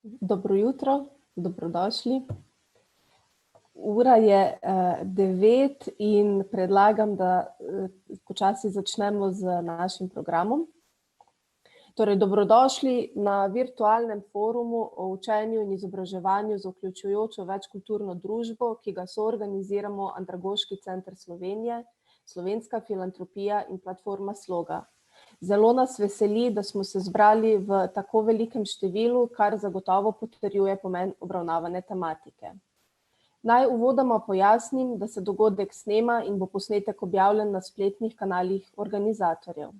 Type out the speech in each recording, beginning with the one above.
Dobro jutro, dobrodošli. Ura je 9 in predlagam, da počasi začnemo z našim programom. Torej, dobrodošli na virtualnem forumu o učenju in izobraževanju za vključujočo večkulturno družbo, ki ga soorganiziramo Andragoški center Slovenije, Slovenska filantropija in platforma Sloga. Zelo nas veseli, da smo se zbrali v tako velikem številu, kar zagotovo potrjuje pomen obravnavane tematike. Naj uvodoma pojasnim, da se dogodek snema in bo posnetek objavljen na spletnih kanalih organizatorjev.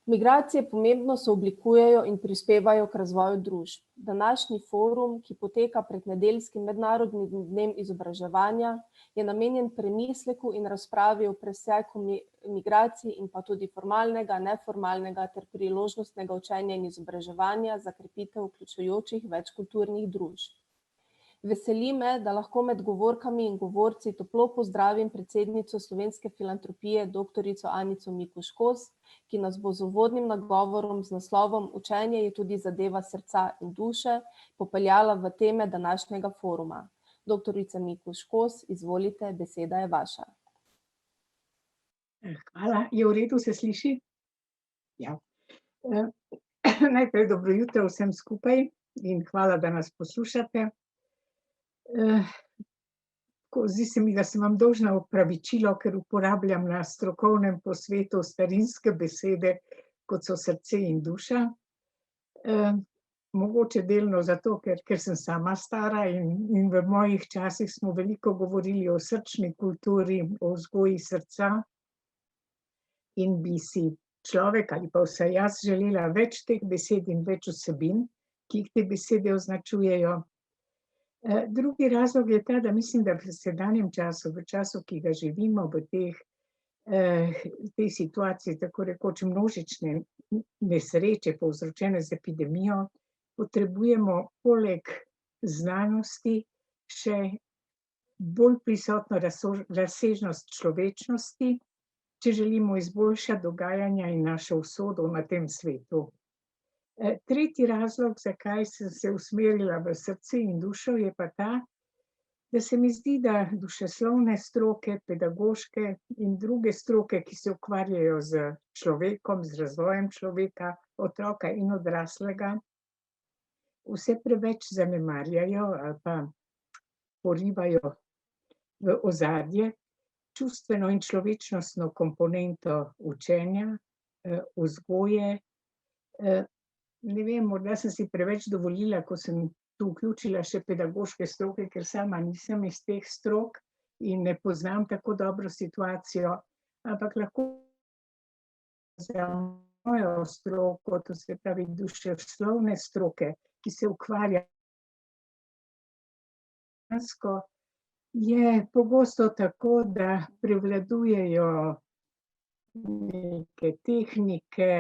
Migracije pomembno sooblikujejo in prispevajo k razvoju družb. Današnji forum, ki poteka pred nedeljskim mednarodnim dnem izobraževanja, je namenjen premisleku in razpravi o preseku migracij in pa tudi formalnega, neformalnega ter priložnostnega učenja in izobraževanja za krepitev vključujočih večkulturnih družb. Veseli me, da lahko med govorkami in govorci toplo pozdravim predsednico Slovenske filantropije, doktorico Anico Mikuš-Kos, ki nas bo z uvodnim nagovorom z naslovom Učenje je tudi zadeva srca in duše popeljala v teme današnjega foruma. Doktorica Mikuš-Kos, izvolite, beseda je vaša. Hvala, je v redu, se sliši? Ja. Najprej dobro jutro vsem skupaj in hvala, da nas poslušate. Zdi se mi, da sem vam dolžna opravičilo, ker uporabljam na strokovnem posvetu starinske besede, kot so srce in duša. Mogoče delno zato, ker sem sama stara in v mojih časih smo veliko govorili o srčni kulturi, o vzgoji srca in bi si človek ali pa vsaj jaz želela več teh besed in več vsebin, ki jih te besede označujejo. Drugi razlog je ta, da mislim, da v sedanjem času, v času, ki ga živimo, v tej situaciji, tako rekoč množične nesreče, povzročene z epidemijo, potrebujemo poleg znanosti še bolj prisotno razsežnost človečnosti, če želimo izboljšati dogajanja in našo usodo na tem svetu. Tretji razlog, zakaj sem se usmerila v srce in dušo, je pa ta, da se mi zdi, da dušeslovne stroke, pedagoške in druge stroke, ki se ukvarjajo z človekom, z razvojem človeka, otroka in odraslega, vse preveč zanemarjajo ali pa porivajo v ozadje čustveno in človečnostno komponento učenja, vzgoje. Ne vem, morda sem si preveč dovolila, ko sem tu vključila še pedagoške stroke, ker sama nisem iz teh strok in ne poznam tako dobro situacijo, ampak lahko za mojo stroko, to se pravi dušeslovne stroke, ki se ukvarjajo, je pogosto tako, da prevladujejo neke tehnike,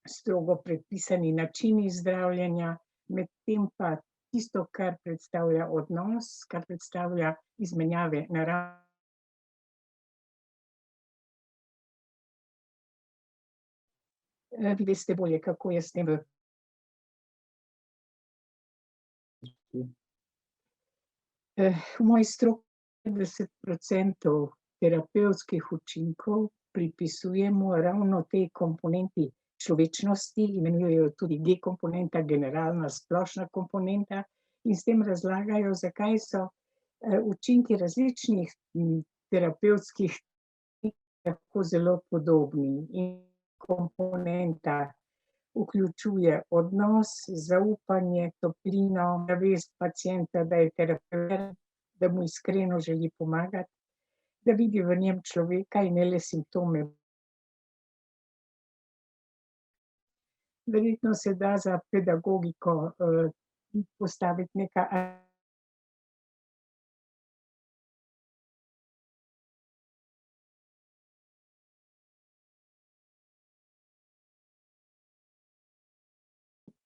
strogo predpisani načini zdravljenja, medtem pa tisto, kar predstavlja odnos, kar predstavlja izmenjave naravne. Vi veste bolje, kako je s tem. V moji stroki 50% terapevtskih učinkov pripisujemo ravno tej komponenti človečnosti, imenujejo tudi G-komponenta, generalna splošna komponenta, in s tem razlagajo, zakaj so učinki različnih terapevtskih tako zelo podobni. In komponenta vključuje odnos, zaupanje, toplino, zavest pacienta, da je terapevt, da mu iskreno želi pomagati, da vidi v njem človeka in ne le simptome. Verjetno se da za pedagogiko postaviti neka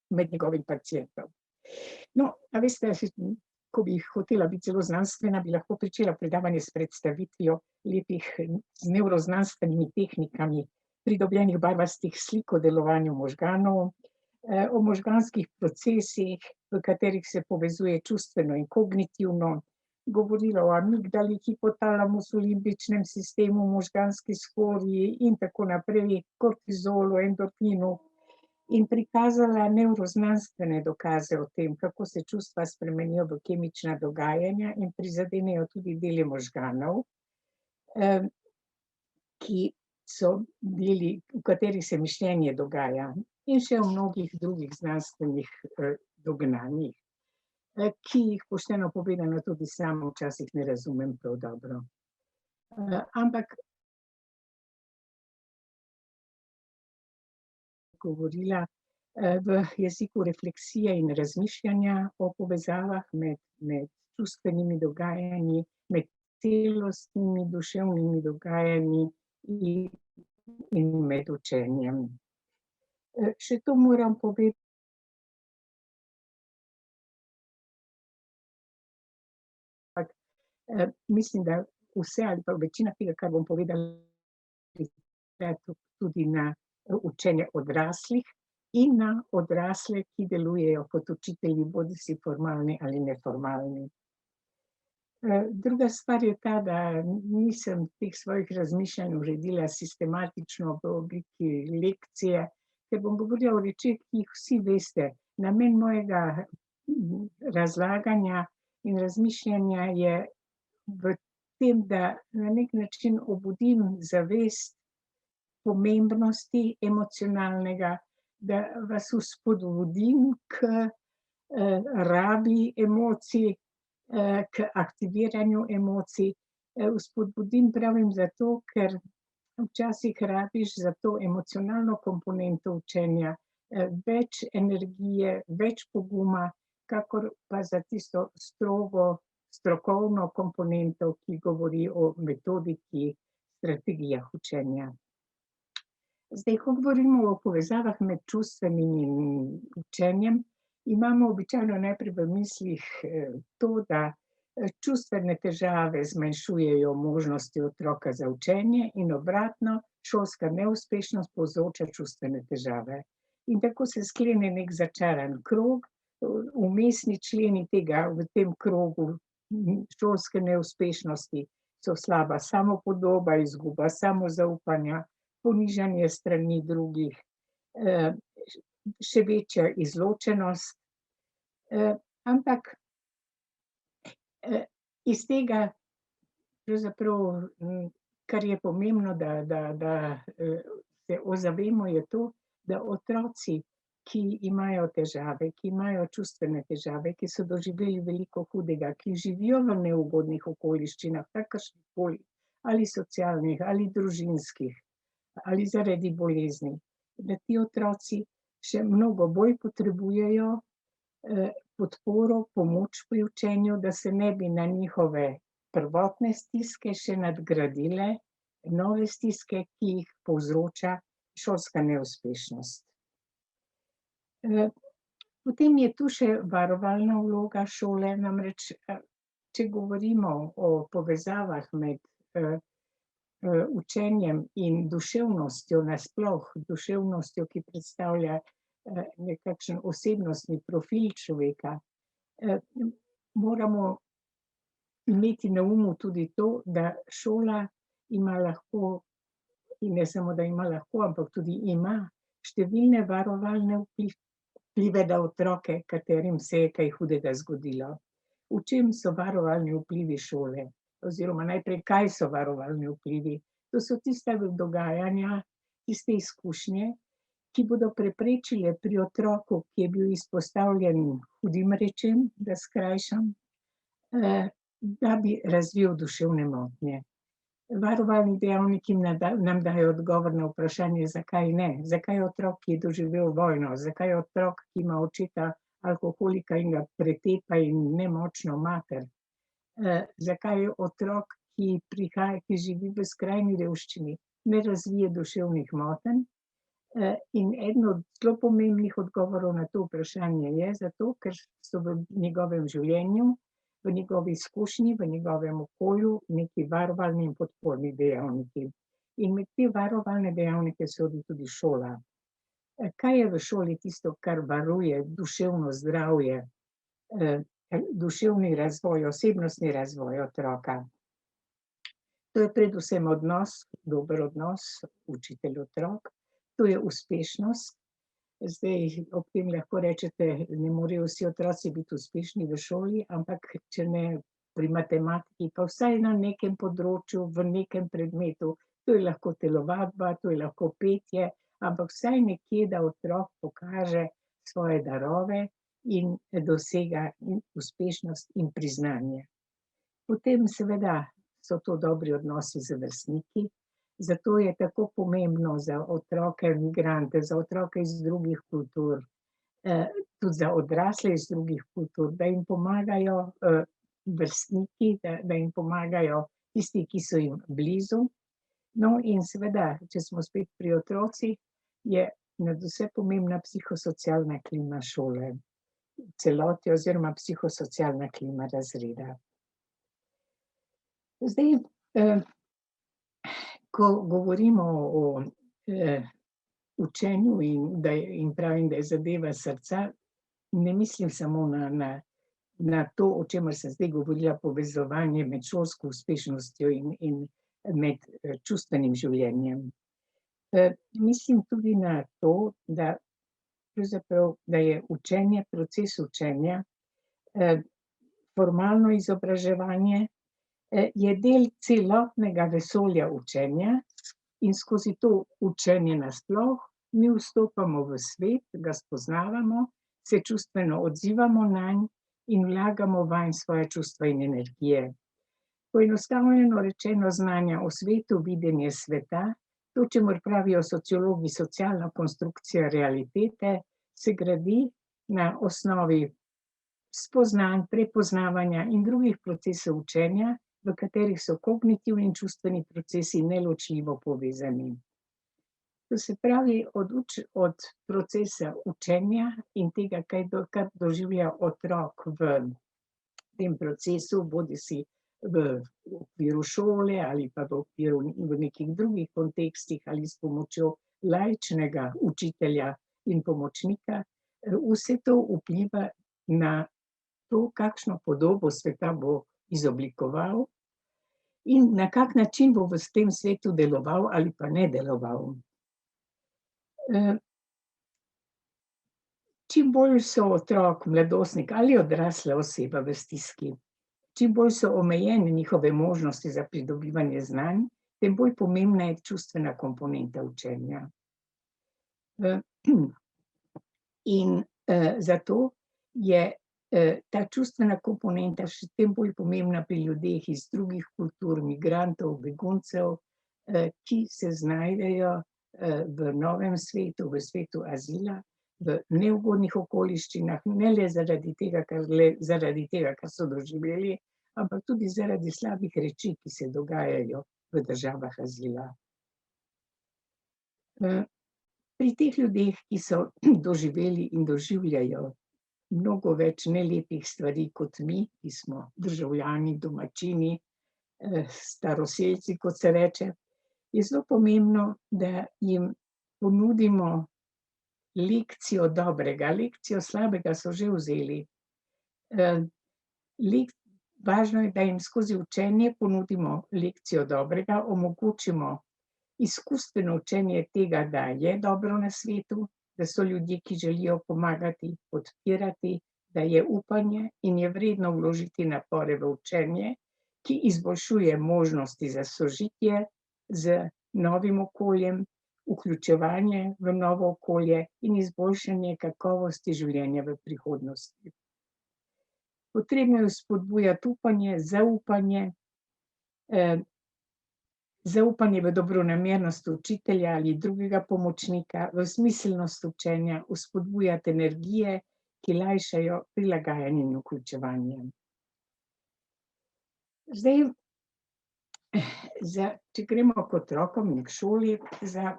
med njegovim pacientom. No, a veste, ko bi hotela biti zelo znanstvena, bi lahko pričela predavanje s predstavitvijo lepih z nevroznanstvenimi tehnikami pridobljenih barvastih slik o delovanju možganov, o možganskih procesih, v katerih se povezuje čustveno in kognitivno, govorila o amigdali, hipotalamusu, limbičnem sistemu, možganski skorji in tako naprej, kortizolu, endorfinu, in prikazala nevroznanstvene dokaze o tem, kako se čustva spremenijo v kemična dogajanja in prizadenejo tudi dele možganov, ki so deli, v katerih se mišljenje dogaja, in še o mnogih drugih znanstvenih dognanjih, ki jih, pošteno povedano, tudi sama včasih ne razumem prav dobro. Ampak govorila v jeziku refleksije in razmišljanja o povezavah med čustvenimi dogajanji, med celostnimi duševnimi dogajanji in med učenjem. Še to moram povedati, mislim, da vse ali pa večina tega, kar bom povedala, tudi na učenje odraslih in na odrasle, ki delujejo kot učitelji, bodisi formalni ali neformalni. Druga stvar je ta, da nisem teh svojih razmišljanj uredila sistematično v obliki lekcije, ker bom govorila o rečeh, ki jih vsi veste. Namen mojega razlaganja in razmišljanja je v tem, da na neki način obudim zavest pomembnosti emocionalnega, da vas vzpodbudim k rabi emocij, k aktiviranju emocij. Vzpodbudim pravim zato, ker včasih rabiš za to emocionalno komponento učenja več energije, več poguma, kakor pa za tisto strokovno komponento, ki govori o metodiki, strategijah učenja. Zdaj, ko govorimo o povezavah med čustvenim in učenjem, imamo običajno najprej v mislih to, da čustvene težave zmanjšujejo možnosti otroka za učenje in obratno, šolska neuspešnost povzroča čustvene težave. In tako se sklene nek začaran krog, vmesni členi tega v tem krogu šolske neuspešnosti so slaba samopodoba, izguba samozaupanja, ponižanje strani drugih, še večja izločenost. Ampak iz tega, pravzaprav, kar je pomembno, da se ozavemo, je to, da otroci, ki imajo težave, ki imajo čustvene težave, ki so doživeli veliko hudega, ki živijo v neugodnih okoliščinah, kakršnihkoli, ali socialnih, ali družinskih, ali zaradi bolezni, da ti otroci še mnogo bolj potrebujejo podporo, pomoč pri učenju, da se ne bi na njihove prvotne stiske še nadgradile nove stiske, ki jih povzroča šolska neuspešnost. Potem je tu še varovalna vloga šole, namreč, če govorimo o povezavah med učenjem in duševnostjo nasploh, duševnostjo, ki predstavlja nekakšen osebnostni profil človeka, moramo imeti na umu tudi to, da šola ima lahko, in ne samo, da ima lahko, ampak tudi ima številne varovalne vplive na otroke, katerim se je kaj hudega zgodilo. V čem so varovalni vplivi šole? Oziroma najprej, kaj so varovalni vplivi? To so tista dogajanja, tiste izkušnje, ki bodo preprečile pri otroku, ki je bil izpostavljen hudim rečem, da skrajšam, da bi razvil duševne motnje. Varovalni dejavniki nam dajo odgovor na vprašanje, zakaj ne. Zakaj otrok, ki je doživel vojno, zakaj otrok, ki ima očeta alkoholika in ga pretepa in nemočno mater, zakaj otrok, ki živi v skrajni revščini, ne razvije duševnih motenj. In eden od zelo pomembnih odgovorov na to vprašanje je zato, ker so v njegovem življenju, v njegovi izkušnji, v njegovem okolju neki varovalni in podporni dejavniki. In med te varovalne dejavnike sodi tudi šola. kaj je v šoli tisto, kar varuje duševno zdravje, duševni razvoj, osebnostni razvoj otroka. To je predvsem odnos, dober odnos učitelj-otrok, to je uspešnost. Zdaj ob tem lahko rečete, ne morejo vsi otroci biti uspešni v šoli, ampak če ne pri matematiki, pa vsaj na nekem področju, v nekem predmetu. To je lahko telovadba, to je lahko petje, ampak vsaj nekje, da otrok pokaže svoje darove in dosega uspešnost in priznanje. Potem seveda so to dobri odnosi z vrstniki, zato je tako pomembno za otroke migrante, za otroke iz drugih kultur, tudi za odrasle iz drugih kultur, da jim pomagajo vrstniki, da jim pomagajo tisti, ki so jim blizu. No, in seveda, če smo spet pri otrocih, je nadvse pomembna psihosocialna klima šole, v celoti oziroma psihosocialna klima razreda. Zdaj, ko govorimo o učenju in pravim, da je zadeva srca, ne mislim samo na to, o čemer sem zdaj govorila, povezovanje med šolsko uspešnostjo in med čustvenim življenjem. Mislim tudi na to, da je učenje, proces učenja, formalno izobraževanje, je del celotnega vesolja učenja in skozi to učenje nasploh mi vstopamo v svet, ga spoznavamo, se čustveno odzivamo nanj in vlagamo vanj svoje čustva in energije. Poenostavljeno rečeno, znanja o svetu, videnje sveta, to, čemur pravijo sociologi socialna konstrukcija realitete, se gradi na osnovi spoznanj, prepoznavanja in drugih procesov učenja, v katerih so kognitivni in čustveni procesi neločljivo povezani. To se pravi, od procesa učenja in tega, kar doživlja otrok v tem procesu, bodisi v okviru šole ali pa v nekih drugih kontekstih ali s pomočjo laičnega učitelja in pomočnika, vse to vpliva na to, kakšno podobo sveta bo izoblikoval in na kak način bo v tem svetu deloval ali pa ne deloval. Čim bolj so otrok, mladostnik ali odrasla oseba v stiski, čim bolj so omejene njihove možnosti za pridobivanje znanj, tem bolj pomembna je čustvena komponenta učenja. In zato je ta čustvena komponenta še tem bolj pomembna pri ljudeh iz drugih kultur, migrantov, beguncev, ki se znajdejo v novem svetu, v svetu azila, v neugodnih okoliščinah, ne le zaradi tega, kar so doživeli, ampak tudi zaradi slabih reči, ki se dogajajo v državah azila. Pri teh ljudeh, ki so doživeli in doživljajo mnogo več nelepih stvari kot mi, ki smo državljani, domačini, staroselci, kot se reče, je zelo pomembno, da jim ponudimo lekcijo dobrega, lekcijo slabega so že vzeli. Važno je, da jim skozi učenje ponudimo lekcijo dobrega, omogočimo izkustveno učenje tega, da je dobro na svetu, da so ljudje, ki želijo pomagati, podpirati, da je upanje in je vredno vložiti napore v učenje, ki izboljšuje možnosti za sožitje z novim okoljem, vključevanje v novo okolje in izboljšanje kakovosti življenja v prihodnosti. Potrebno je vzpodbujati upanje, zaupanje v dobronamernost učitelja ali drugega pomočnika, v smiselnost učenja, vzpodbujati energije, ki lajšajo prilagajanje in vključevanje. Zdaj, če gremo k otrokom in k šoli, za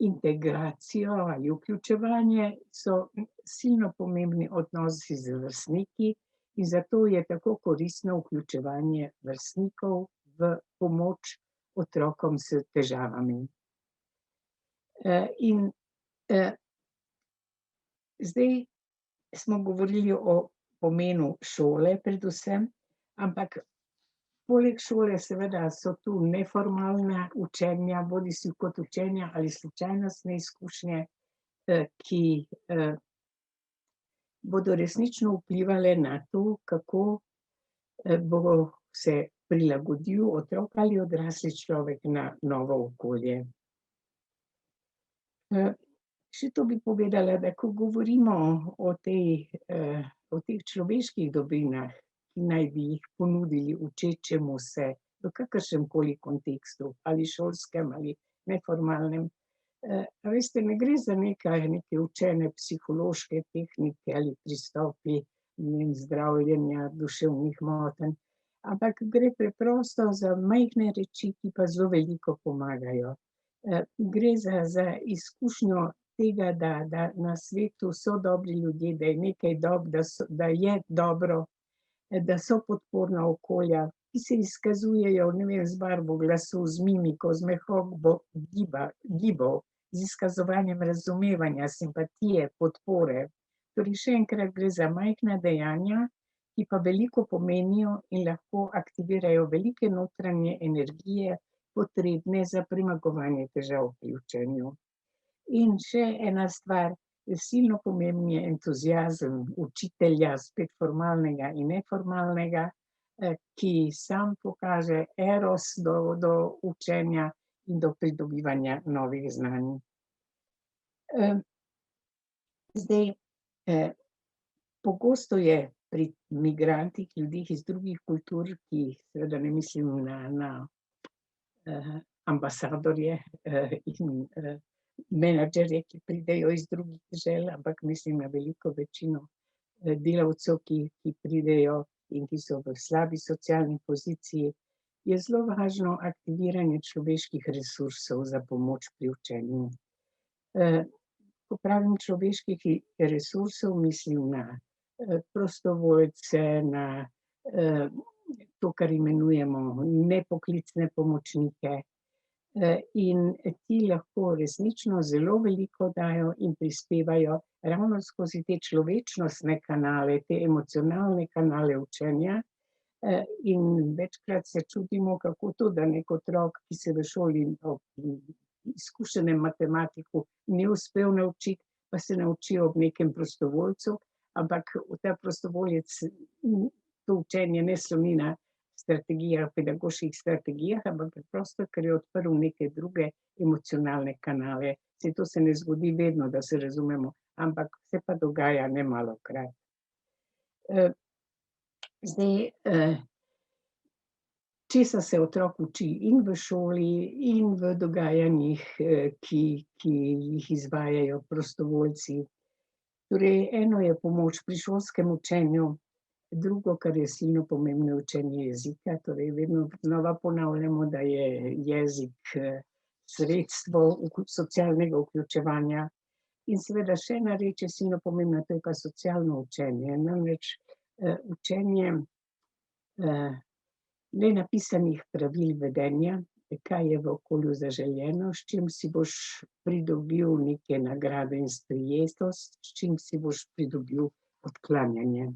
integracijo ali vključevanje so silno pomembni odnosi z vrstniki in zato je tako koristno vključevanje vrstnikov v pomoč otrokom s težavami. In Zdaj smo govorili o pomenu šole predvsem, ampak poleg šole seveda so tu neformalna učenja, bodisi kot učenja ali slučajnostne izkušnje, ki bodo resnično vplivale na to, kako bo se prilagodil otrok ali odrasli človek na novo okolje. Še to bi povedala, da ko govorimo o teh človeških dobrinah, ki naj bi jih ponudili učečemu se v kakršnemkoli kontekstu, ali šolskem ali neformalnem, a veste, ne gre za neke učene psihološke tehnike ali pristopi, zdravljenja duševnih motenj, ampak gre preprosto za majhne reči, ki pa zelo veliko pomagajo. Gre za izkušnjo tega, da na svetu so dobri ljudje, da je nekaj da je dobro, da so podporna okolja, ki se izkazujejo, ne vem, z barvo glasu, z mimiko, z mehko gibov, z izkazovanjem razumevanja, simpatije, podpore. Torej, še enkrat gre za majhna dejanja, ki pa veliko pomenijo in lahko aktivirajo velike notranje energije, potrebne za premagovanje težav pri učenju. In še ena stvar, silno pomemben je entuziazem učitelja, spet formalnega in neformalnega, ki sam pokaže eros do učenja in do pridobivanja novih znanj. Zdaj, pogosto je pri migrantih, ljudeh iz drugih kultur, ki seveda ne mislim na ambasadorje in menedžerje, ki pridejo iz drugih dežel, ampak mislim na veliko večino delavcev, ki pridejo in ki so v slabi socialni poziciji, je zelo važno aktiviranje človeških resursov za pomoč pri učenju. Ko pravim človeških resursov, mislim na prostovoljce, na to, kar imenujemo nepoklicne pomočnike, in ti lahko resnično zelo veliko dajo in prispevajo ravno skozi te človečnostne kanale, te emocionalne kanale učenja, in večkrat se čudimo, kako to, da neki otrok, ki se v šoli izkušenem matematiku ni uspel naučiti, pa se nauči ob nekem prostovoljcu, ampak ta prostovoljec to učenje ne sloni na pedagoških strategijah, ampak preprosto, ker je odprl neke druge emocionalne kanale. Saj to se ne zgodi vedno, da se razumemo, ampak se pa dogaja nemalokrat. Zdaj, česa se otrok uči in v šoli in v dogajanjih, ki jih izvajajo prostovoljci. Torej, eno je pomoč pri šolskem učenju, drugo, kar je silno pomembno, učenje jezika, torej vedno znova ponavljamo, da je jezik sredstvo socialnega vključevanja. In seveda še ena reč je silno pomembna, to je pa socialno učenje, namreč učenje nenapisanih pravil vedenja, kaj je v okolju zaželeno, s čim si boš pridobil neke nagrade in sprejetost, s čim si boš pridobil odklanjanje.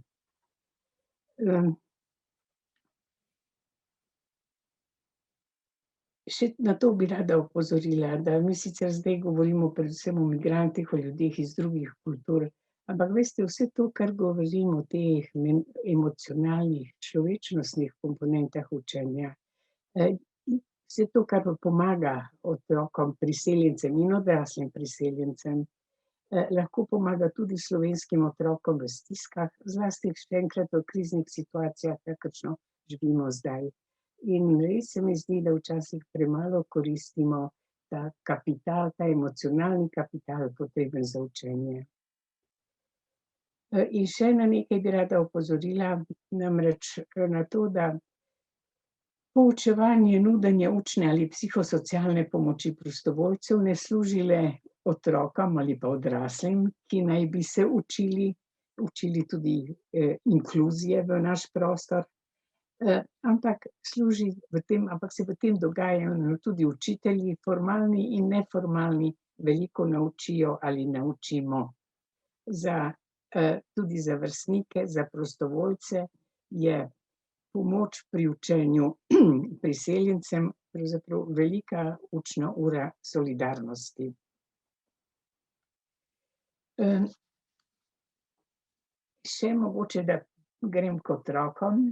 Še na to bi rada opozorila, da mi sicer zdaj govorimo predvsem o migrantih, o ljudeh iz drugih kultur, ampak veste, vse to, kar govorim o teh emocionalnih, človečnostnih komponentah učenja, vse to, kar pomaga otrokom, priseljencem in odraslim priseljencem, lahko pomaga tudi slovenskim otrokom v stiskah, zlasti še enkrat v kriznih situacijah, kakršno živimo zdaj. In res se mi zdi, da včasih premalo koristimo ta kapital, ta emocionalni kapital, potreben za učenje. In še na nekaj bi rada opozorila, namreč na to, da poučevanje, nudenje učne ali psihosocialne pomoči prostovoljcev ne služi le otrokom ali pa odraslim, ki naj bi se učili tudi inkluzije v naš prostor, ampak se v tem dogajajo tudi učitelji, formalni in neformalni, veliko naučijo ali naučimo. Tudi za vrstnike, za prostovoljce je pomoč pri učenju priseljencem pravzaprav velika učna ura solidarnosti. Še mogoče, da grem k otrokom,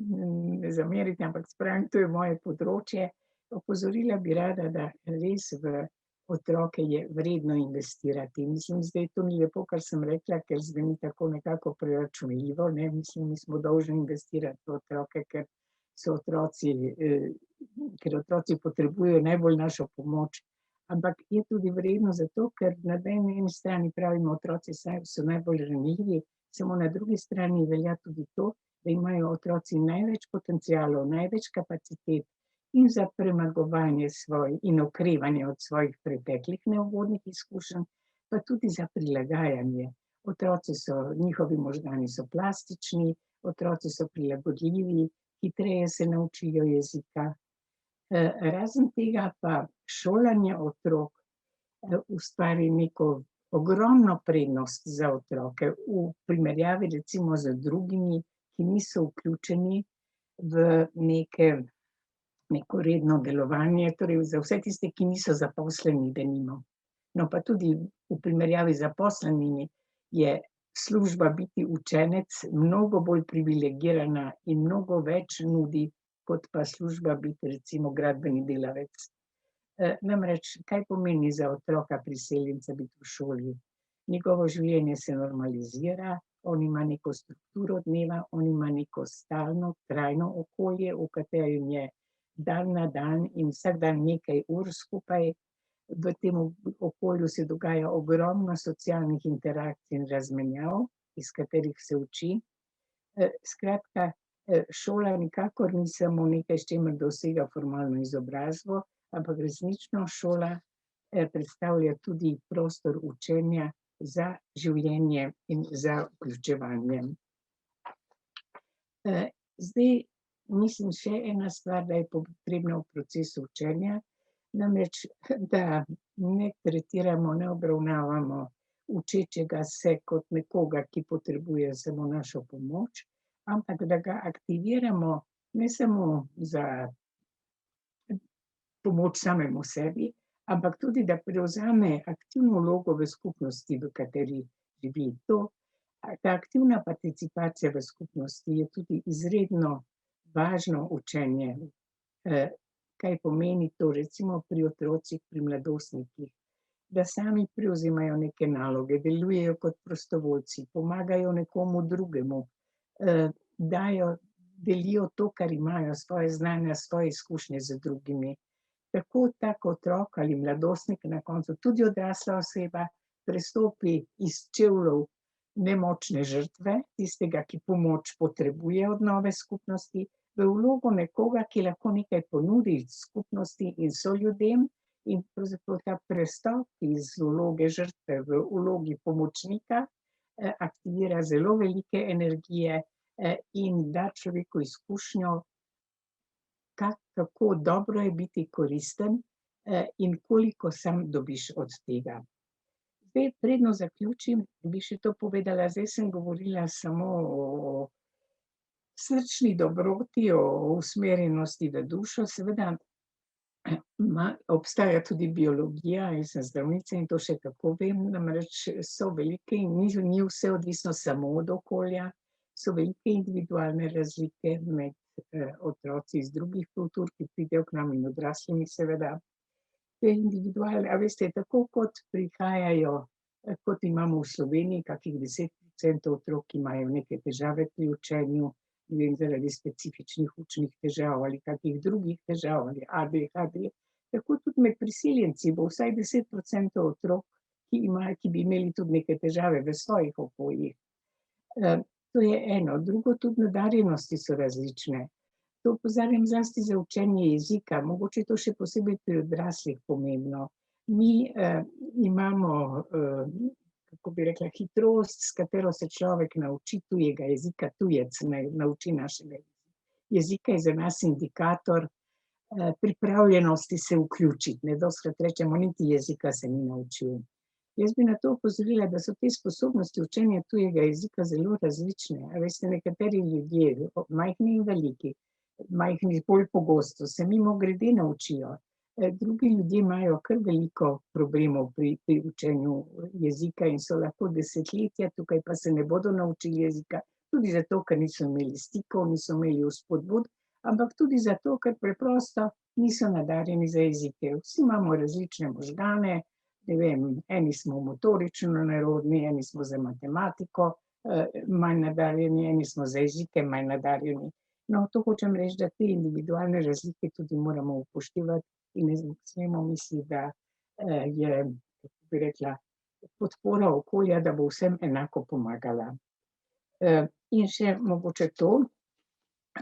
ne zamerite, ampak pravim, to je moje področje. Opozorila bi rada, da res v otroke je vredno investirati. Mislim, zdaj to ni lepo, kar sem rekla, ker zveni tako nekako preračunljivo, ne, mislim, mi smo dolžni investirati v otroke, ker so otroci potrebujejo najbolj našo pomoč. Ampak je tudi vredno zato, ker na eni strani pravimo, otroci so najbolj ranljivi, samo na drugi strani velja tudi to, da imajo otroci največ potencialov, največ kapacitet in za premagovanje in okrevanje od svojih preteklih neugodnih izkušenj, pa tudi za prilagajanje. Njihovi možgani so plastični, otroci so prilagodljivi, hitreje se naučijo jezika. Razen tega pa šolanje otrok ustvari neko ogromno prednost za otroke v primerjavi recimo z drugimi, ki niso vključeni v neko redno delovanje, torej za vse tiste, ki niso zaposleni, denimo. No, pa tudi v primerjavi z zaposlenimi je služba biti učenec mnogo bolj privilegirana in mnogo več nudi, kot pa služba biti recimo gradbeni delavec. Namreč, kaj pomeni za otroka priseljenca biti v šoli? Njegovo življenje se normalizira, on ima neko strukturo dneva, on ima neko stalno, trajno okolje, v katerem je dan na dan in vsak dan nekaj ur skupaj. V tem okolju se dogaja ogromno socialnih interakcij in razmenjav, iz katerih se uči. Skratka, šola nikakor ni samo nekaj, s čimer dosega formalno izobrazbo, ampak resnično šola predstavlja tudi prostor učenja za življenje in za vključevanje. Zdaj, mislim, še ena stvar, da je potrebna v procesu učenja, namreč, da ne tretiramo, ne obravnavamo učečega se kot nekoga, ki potrebuje samo našo pomoč, ampak da ga aktiviramo ne samo za pomoč samemu sebi, ampak tudi, da prevzame aktivno vlogo v skupnosti, v kateri živi. Ta aktivna participacija v skupnosti je tudi izredno važno učenje. Kaj pomeni to recimo pri otrocih, pri mladostnikih? Da sami prevzemajo neke naloge, delujejo kot prostovoljci, pomagajo nekomu drugemu, delijo to, kar imajo, svoje znanja, svoje izkušnje z drugimi. Tako tak otrok ali mladostnik, na koncu tudi odrasla oseba, prestopi iz čevljev nemočne žrtve, tistega, ki pomoč potrebuje od nove skupnosti, v vlogo nekoga, ki lahko nekaj ponudi skupnosti in soljudem, in pravzaprav ta prestop iz vloge žrtve v vlogi pomočnika aktivira zelo velike energije in da človeku izkušnjo, kako dobro je biti koristen in koliko sam dobiš od tega. Zdaj, predno zaključim, bi še to povedala, zdaj sem govorila samo o srčni dobroti, o usmerjenosti v dušo, seveda obstaja tudi biologija, jaz sem zdravnica in to še kako vem, namreč so velike in ni vse odvisno samo od okolja, so velike individualne razlike med otroci iz drugih kultur, ki pridejo k nam in odraslimi seveda. Te individualne, a veste, tako kot prihajajo, kot imamo v Sloveniji, kakih 10% otrok, ki imajo neke težave pri učenju, ne vem, zaradi specifičnih učnih težav ali kakih drugih težav ali ADHD, tako tudi med priseljenci bo vsaj 10% otrok, ki bi imeli tudi neke težave v svojih okoljih. To je eno. Drugo, tudi nadarjenosti so različne. To opozarjam zlasti za učenje jezika, mogoče to še posebej pri odraslih pomembno. Mi imamo, kako bi rekla, hitrost, s katero se človek nauči tujega jezika, tujec nauči našega jezika, je za nas indikator pripravljenosti se vključiti. Dostikrat rečemo, niti jezika se ni naučil. Jaz bi na to opozorila, da so te sposobnosti učenja tujega jezika zelo različne. A veste, nekateri ljudje, majhni in veliki, majhni bolj pogosto, se mimogrede naučijo. Drugi ljudje imajo kar veliko problemov pri učenju jezika in so lahko desetletja tukaj, pa se ne bodo naučili jezika, tudi zato, ker niso imeli stikov, niso imeli vzpodbud, ampak tudi zato, ker preprosto niso nadarjeni za jezike. Vsi imamo različne možgane, ne vem, eni smo motorično nerodni, eni smo za matematiko manj nadarjeni, eni smo za jezike manj nadarjeni. No, to hočem reči, da te individualne razlike tudi moramo upoštevati in ne smemo misliti, da je, kako bi rekla, podpora okolja, da bo vsem enako pomagala. In še mogoče to,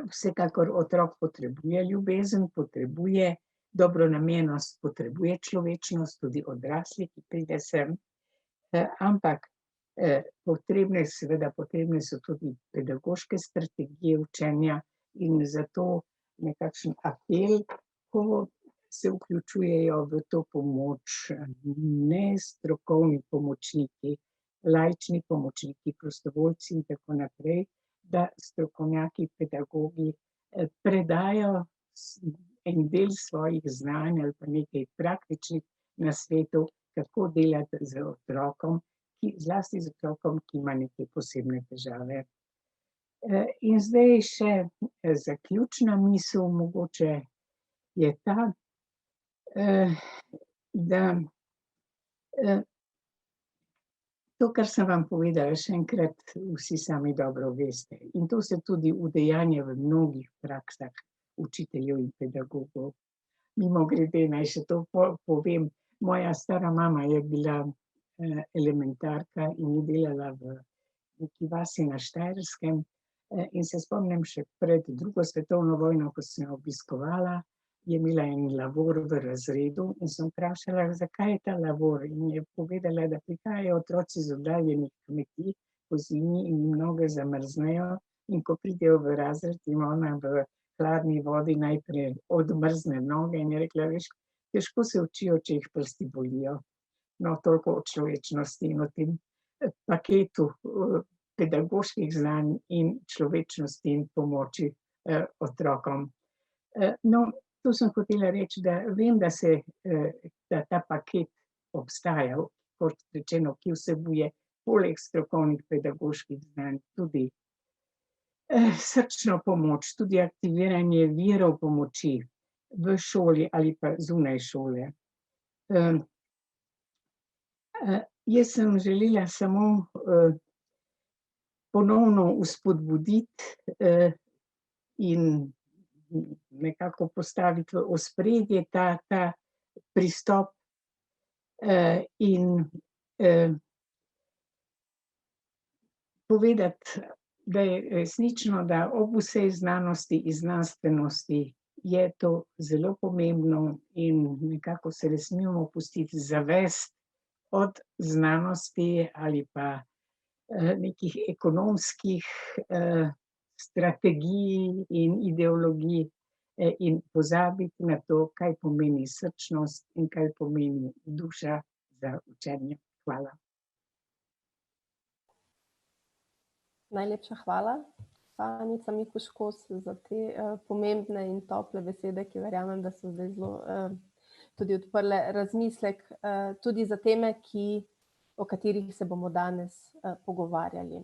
vsekakor otrok potrebuje ljubezen, potrebuje dobronamernost, potrebuje človečnost, tudi odrasli, ki pride sem, ampak potrebne so tudi pedagoške strategije učenja in zato nekakšen apel, ko se vključujejo v to pomoč nestrokovni pomočniki, laični pomočniki, prostovoljci in tako naprej, da strokovnjaki, pedagogi predajo en del svojih znanj ali pa nekaj praktičnih nasvetov, kako delati z otrokom, zlasti z otrokom, ki ima neke posebne težave. In zdaj še zaključna misel mogoče je ta, da to, kar sem vam povedala, še enkrat vsi sami dobro veste. In to se tudi udejanja v mnogih praksah učiteljev in pedagogov. Mimogrede, naj še to povem, moja stara mama je bila elementarka in je delala v neki vasi na Štajerskem in se spomnim še pred drugo svetovno vojno, ko sem jo obiskovala, je imela en lavor v razredu in sem vprašala, zakaj je ta lavor, in je povedala, da prihajajo otroci z oddaljenih kmetij pozimi in jim noge zamrznejo, in ko pridejo v razred, jim ona v hladni vodi najprej odmrzne noge in je rekla, veš, težko se učijo, če jih prsti bolijo. No, toliko o človečnosti in o tem paketu pedagoških znanj in človečnosti in pomoči otrokom. No, to sem hotela reči, da vem, da ta paket obstaja, kot rečeno, ki vsebuje poleg strokovnih pedagoških znanj tudi srčno pomoč, tudi aktiviranje virov pomoči v šoli ali pa zunaj šole. Jaz sem želela samo ponovno vzpodbuditi in nekako postaviti v ospredje ta pristop in povedati, da je resnično, da ob vsej znanosti in znanstvenosti je to zelo pomembno in nekako se ne smemo pustiti zavesti od znanosti ali pa nekih ekonomskih strategij in ideologij in pozabiti na to, kaj pomeni srčnost in kaj pomeni duša za učenje. Hvala. Najlepša hvala, Anica Mikuš Kos, za te pomembne in tople besede, ki verjamem, da so zdaj zelo tudi odprle razmislek tudi za teme, o katerih se bomo danes pogovarjali.